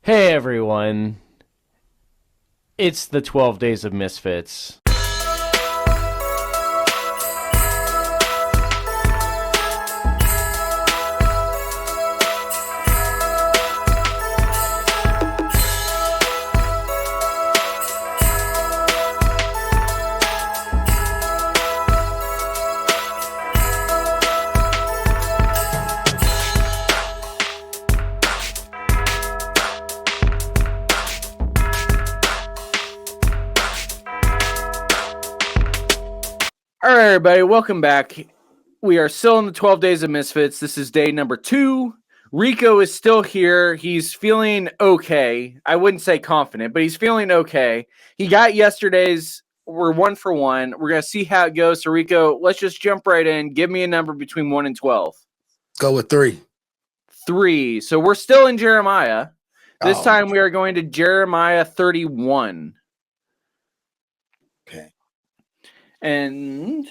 Hey everyone, it's the 12 Days of Misfits. All right, everybody, welcome back. We are still in the 12 Days of Misfits. This is day number 2. Rico is still here. He's feeling okay. I wouldn't say confident, but he's feeling okay. He got yesterday's. We're 1 for 1. We're going to see how it goes. So, Rico, let's just jump right in. Give me a number between 1 and 12. Go with 3. 3. So, we're still in Jeremiah. This time we are going to Jeremiah 31. Okay. And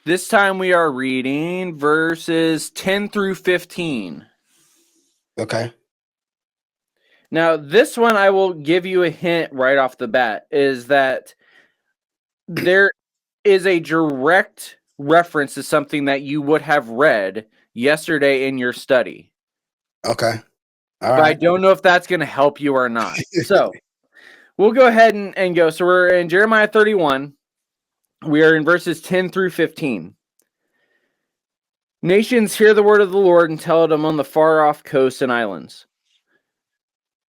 this time we are reading verses 10 through 15. Okay. Now, this one I will give you a hint right off the bat, is that there is a direct reference to something that you would have read yesterday in your study. Okay. All right. I don't know if that's going to help you or not. So we'll go ahead and go. So we're in Jeremiah 31. We are in verses 10 through 15. Nations, hear the word of the Lord and tell it among the far-off coasts and islands.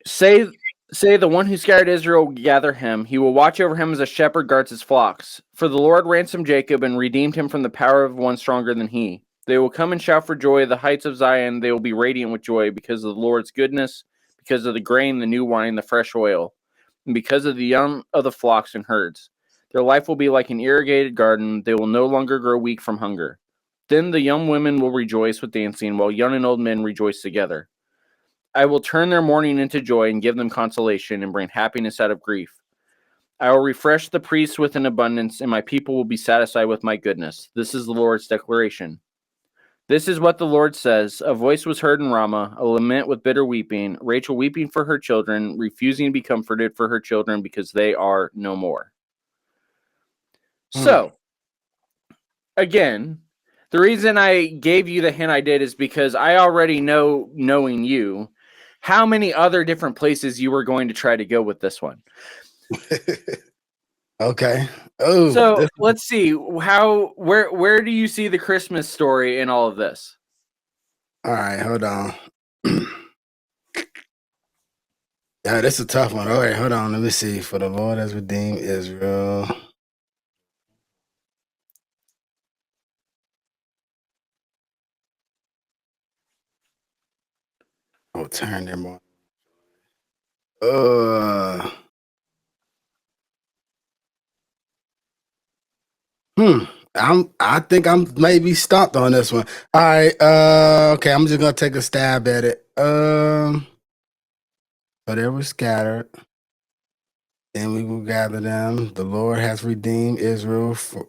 Say, the one who scattered Israel will gather him. He will watch over him as a shepherd guards his flocks. For the Lord ransomed Jacob and redeemed him from the power of one stronger than he. They will come and shout for joy at the heights of Zion. They will be radiant with joy because of the Lord's goodness, because of the grain, the new wine, the fresh oil, and because of the young of the flocks and herds. Their life will be like an irrigated garden. They will no longer grow weak from hunger. Then the young women will rejoice with dancing, while young and old men rejoice together. I will turn their mourning into joy and give them consolation and bring happiness out of grief. I will refresh the priests with an abundance, and my people will be satisfied with my goodness. This is the Lord's declaration. This is what the Lord says. A voice was heard in Ramah, a lament with bitter weeping, Rachel weeping for her children, refusing to be comforted for her children because they are no more. So, again, the reason I gave you the hint I did is because I already know, knowing you, how many other different places you were going to try to go with this one. Okay. Oh, so let's see where do you see the Christmas story in all of this? All right, hold on. Yeah, this is a tough one. All right, hold on. Let me see. For the Lord has redeemed Israel. Oh, turn them on. I think I'm maybe stumped on this one. All right. Okay, I'm just gonna take a stab at it. But they were scattered, and we will gather them. The Lord has redeemed Israel for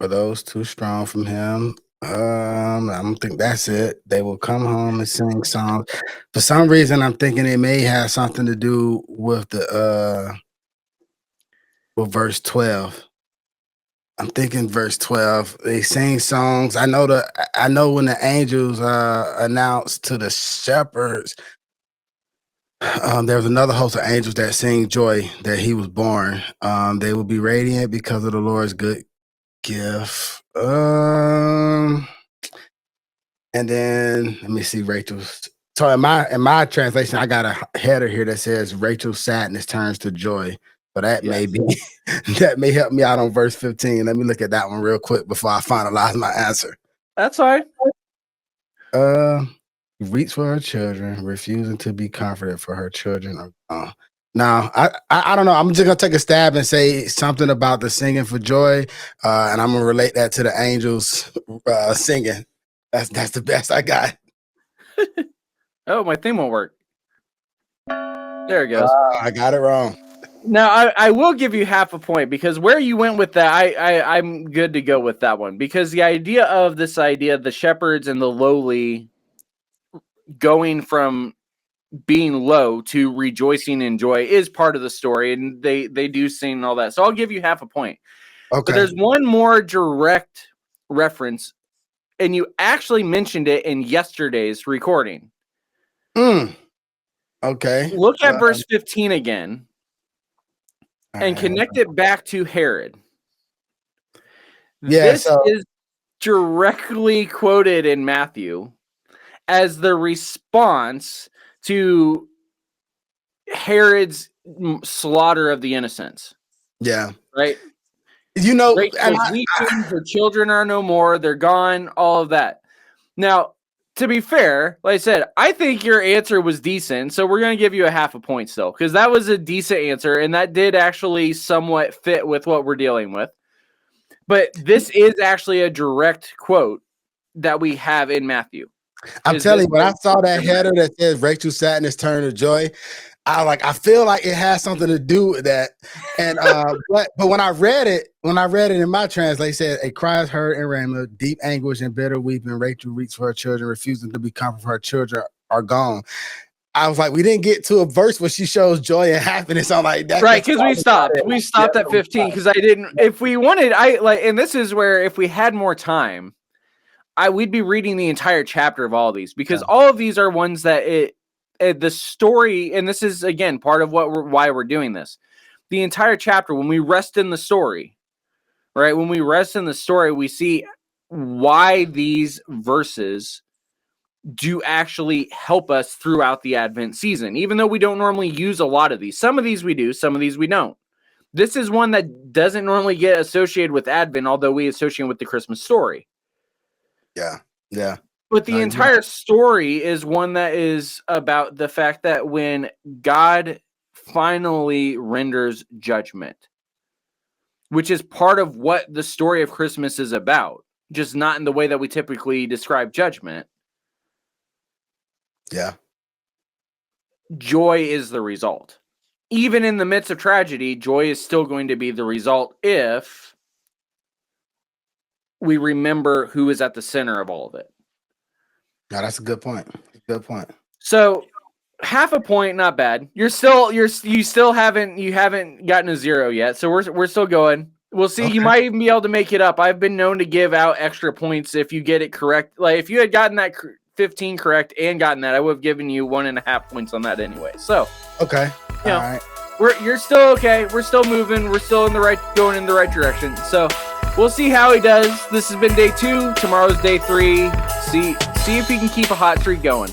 those too strong from him. I don't think that's it. They will come home and sing songs. For some reason, I'm thinking it may have something to do with the with verse 12. I'm thinking verse 12. They sing songs. I know when the angels announced to the shepherds, there was another host of angels that sing joy that he was born. They will be radiant because of the Lord's good gift. And then let me see Rachel's. So in my translation, I got a header here that says Rachel's sadness turns to joy. So that may be that may help me out on verse 15. Let me look at that one real quick before I finalize my answer. That's fine. Reach for her children, refusing to be comforted for her children. Now, I don't know. I'm just gonna take a stab and say something about the singing for joy, and I'm gonna relate that to the angels singing. That's the best I got. Oh, my thing won't work. There it goes. I got it wrong. Now, I will give you half a point because where you went with that, I'm good to go with that one. Because the idea of the shepherds and the lowly going from being low to rejoicing in joy is part of the story, and they do sing and all that. So I'll give you half a point. Okay. But there's one more direct reference, and you actually mentioned it in yesterday's recording. Okay. Look at verse 15 again and connect it back to Herod. Yeah, This is directly quoted in Matthew as the response to Herod's slaughter of the innocents. Yeah. Right? And weeping, her children are no more, they're gone, all of that. Now, to be fair, like I said, I think your answer was decent, so we're going to give you a half a point still, because that was a decent answer, and that did actually somewhat fit with what we're dealing with. But this is actually a direct quote that we have in Matthew. I'm telling you, when I saw that header that says Rachel sadness turned to joy, I feel like it has something to do with that. And but when I read it in my translation, it said a cry is heard in Ramah, deep anguish and bitter weeping. Rachel weeps for her children, refusing to be comforted for her children are gone. I was like, we didn't get to a verse where she shows joy and happiness. I'm like, that right, because we stopped at 15 because I didn't. If we wanted, and this is where if we had more time, we'd be reading the entire chapter of all of these, because all of these are ones that the story, and this is again part of why we're doing this. The entire chapter, when we rest in the story, right? When we rest in the story, we see why these verses do actually help us throughout the Advent season, even though we don't normally use a lot of these. Some of these we do, some of these we don't. This is one that doesn't normally get associated with Advent, although we associate with the Christmas story. Yeah. But the entire story is one that is about the fact that when God finally renders judgment, which is part of what the story of Christmas is about, just not in the way that we typically describe judgment. Yeah. Joy is the result. Even in the midst of tragedy, joy is still going to be the result if we remember who is at the center of all of it. No, that's a good point. So half a point, not bad. You still haven't gotten a 0 yet. So we're still going. We'll see. Okay. You might even be able to make it up. I've been known to give out extra points if you get it correct. Like if you had gotten that 15 correct and gotten that, I would have given you 1.5 points on that anyway. So okay, all right. You're still okay. We're still moving. We're still going in the right direction. So we'll see how he does. This has been day 2. Tomorrow's day 3. See if he can keep a hot streak going.